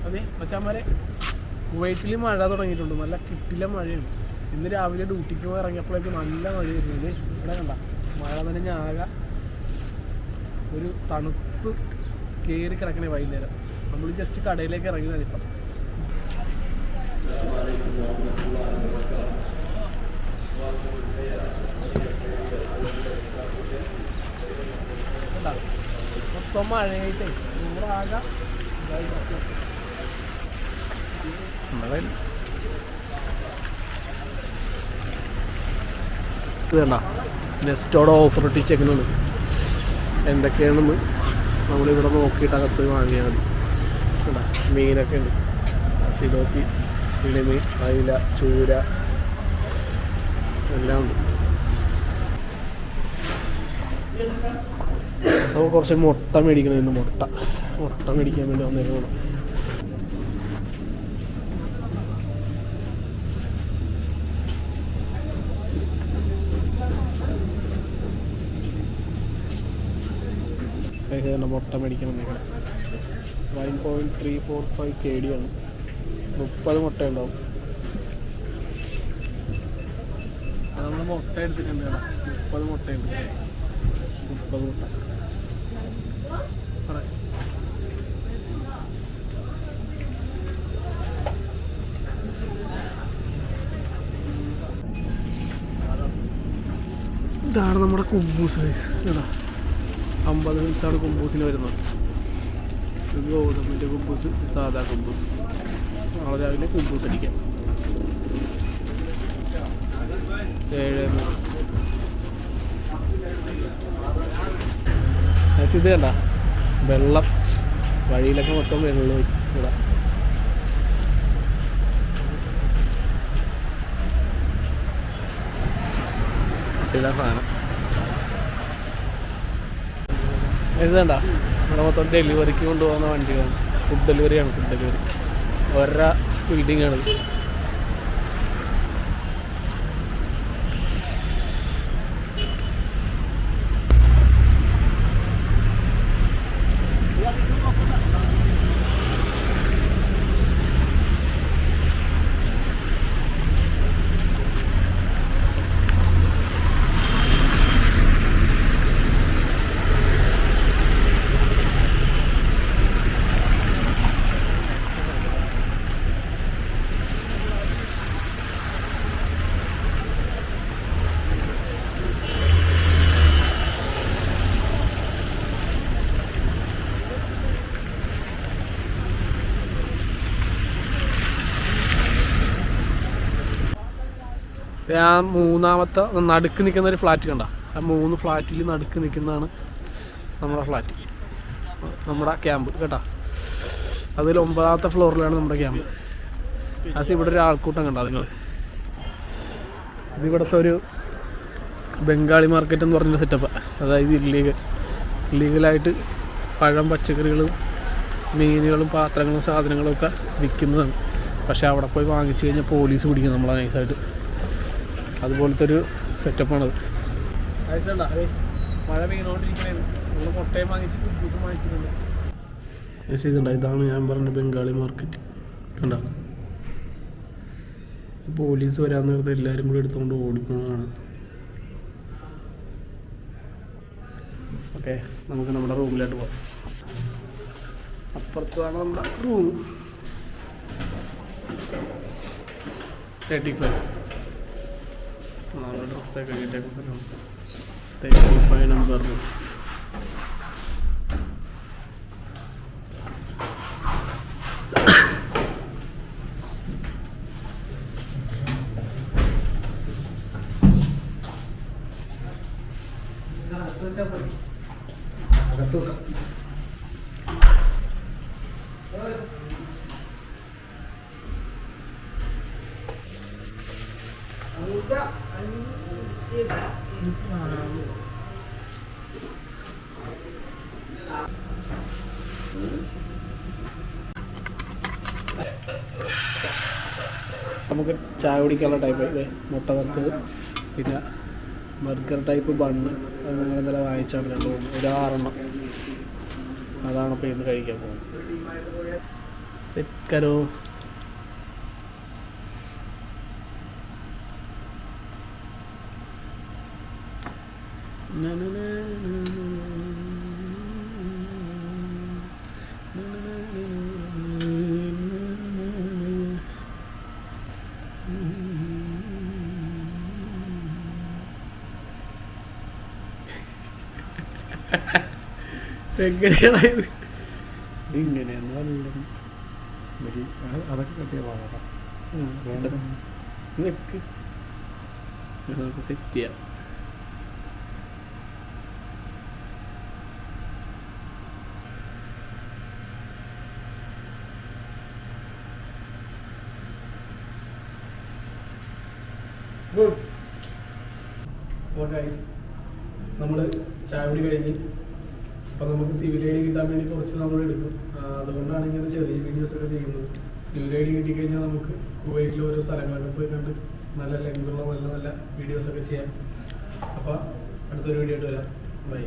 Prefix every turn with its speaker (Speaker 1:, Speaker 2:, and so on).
Speaker 1: അതെ മച്ചാന്മാരെ, കുവൈറ്റിൽ മഴ തുടങ്ങിയിട്ടുണ്ട്. നല്ല കിട്ടില്ല മഴയാണ്. ഇന്ന് രാവിലെ ഡ്യൂട്ടിക്ക് പോയി ഇറങ്ങിയപ്പോഴേക്ക് നല്ല മഴ വരുന്നത്. ഇവിടെ കണ്ട മഴ നനഞ്ഞ ആകെ ഒരു തണുപ്പ് കയറി കിടക്കണേ വൈകുന്നേരം. നമ്മൾ ജസ്റ്റ് കടയിലേക്ക് ഇറങ്ങിയതാണ് ഇപ്പം. മൊത്തം മഴയായിട്ടേ നമ്മളാകെ ഇത് കണ്ട നെസ്റ്റോടെ ഓഫർ ഇട്ടിച്ചേക്കുന്നത് എന്തൊക്കെയാണെന്ന് നമ്മളിവിടെ നോക്കിയിട്ട് അകത്ത് വാങ്ങിയാൽ മതി. കേട്ടോ മീനൊക്കെ ഉണ്ട്. സിലോപ്പി, കിളിമീൻ, അയില, ചൂര എല്ലാം ഉണ്ട്. അപ്പോൾ കുറച്ച് മുട്ട മേടിക്കണമെന്ന് മുട്ട മേടിക്കാൻ വേണ്ടി വന്നേക്കണം. മുട്ട മേടിക്കണം നിങ്ങളെ 1.345 KD ആണ്. 30 മുട്ട ഉണ്ടാവും. നമ്മൾ മുട്ട എടുത്തിട്ടുണ്ട്. 30 മുട്ടയുണ്ട്. 30 മുട്ട. ഇതാണ് നമ്മുടെ കുബൂസ് റൈസ്. കേട്ടോ 50 മിനിറ്റ്സാണ് കുബൂസിന് വരുന്നത്. ഇത് ഗോതമ്പിൻ്റെ കുബൂസ്, സാധാ കുബൂസ്. നാളെ രാവിലെ കുബൂസ് അടിക്കാം. 7 ഇത് കണ്ട വെള്ളം വഴിയിലൊക്കെ മൊത്തം വെള്ളമായി. ഇവിടെ സാധനം ഇത് കണ്ട ഇവിടെ മൊത്തം ഡെലിവറിക്ക് കൊണ്ടുപോകുന്ന വണ്ടികളാണ്. ഫുഡ് ഡെലിവറിയാണ്. ഫുഡ് ഡെലിവറി ഓരോ ബിൽഡിങ്ങാണ്. ആ മൂന്നാമത്തെ നടുക്ക് നിൽക്കുന്ന ഒരു ഫ്ലാറ്റ് കണ്ട. ആ 3 ഫ്ലാറ്റിൽ നടുക്ക് നിൽക്കുന്നതാണ് നമ്മുടെ ഫ്ലാറ്റ്, നമ്മുടെ ക്യാമ്പ് കേട്ടോ. അതിൽ 9ാമത്തെ ഫ്ലോറിലാണ് നമ്മുടെ ക്യാമ്പ്. അത് ഇവിടെ ഒരു ആൾക്കൂട്ടം കണ്ട നിങ്ങൾ. ഇതിവിടുത്തെ ഒരു ബംഗാളി മാർക്കറ്റ് എന്ന് പറഞ്ഞൊരു സെറ്റപ്പാണ്. അതായത് ഇല്ലീഗലായിട്ട് പഴം, പച്ചക്കറികളും, മീനുകളും, പാത്രങ്ങളും, സാധനങ്ങളും ഒക്കെ വിൽക്കുന്നതാണ്. പക്ഷേ അവിടെ പോയി വാങ്ങിച്ചു കഴിഞ്ഞാൽ പോലീസ് പിടിക്കും നമ്മളെ നൈസായിട്ട്. അതുപോലത്തെ ഒരു സെറ്റപ്പാണത്. മഴ പെയ്യുന്നോണ്ടിരിക്കണേ നമ്മൾ മുട്ടയും വാങ്ങിച്ച് കുബൂസും വാങ്ങിച്ചിട്ടുണ്ട്. ഇതുണ്ട്, ഇതാണ് ഞാൻ പറഞ്ഞ ബംഗാളി മാർക്കറ്റ് കണ്ട. പോലീസ് വരാൻ നേരത്തെ എല്ലാവരും കൂടി എടുത്തുകൊണ്ട് ഓടിക്കുന്നതാണ്. ഓക്കെ, നമുക്ക് നമ്മുടെ റൂമിലോട്ട് പോകാം. അപ്പുറത്താണ് നമ്മുടെ റൂം. 35 നമ്മുടെ ഡ്രസ്സൊക്കെ കിട്ടിയ 35 നമ്പർ റൂം. നമുക്ക് ചായ കുടിക്കാനുള്ള ടൈപ്പ് ഇതേ മുട്ട വറുത്തത്, പിന്നെ ബർഗർ ടൈപ്പ് ബണ്ണ്. അത് നിങ്ങൾ ഇന്നലെ വാങ്ങിച്ചാണ് ഒരു 6 എണ്ണം. അതാണ് ഇപ്പോൾ ഇന്ന് കഴിക്കാൻ പോകുന്നത്. സെറ്റ് കരോ. എങ്ങനെയാണ് ഇത്? ഇങ്ങനെയാണ്
Speaker 2: അതൊക്കെ കട്ടിയ ഭാഗം
Speaker 1: നമുക്ക് സെറ്റ് ചെയ്യാം. അപ്പോൾ ഗൈസ് നമ്മൾ ചായ കുടി കഴിഞ്ഞ് അപ്പോൾ നമുക്ക് സിവിൽ ഐ ഡി കിട്ടാൻ വേണ്ടി കുറച്ച് നമ്മൾ എടുക്കും. അതുകൊണ്ടാണ് ഇങ്ങനെ ചെറിയ വീഡിയോസൊക്കെ ചെയ്യുന്നത്. സിവിൽ ഐ ഡി കിട്ടിക്കഴിഞ്ഞാൽ നമുക്ക് കുവൈറ്റിൽ ഓരോ സ്ഥലങ്ങളൊക്കെ പോയി കണ്ട് നല്ല ലെങ്തുള്ള നല്ല നല്ല വീഡിയോസൊക്കെ ചെയ്യാം. അപ്പോൾ അടുത്തൊരു വീഡിയോ ആയിട്ട് വരാം. ബൈ.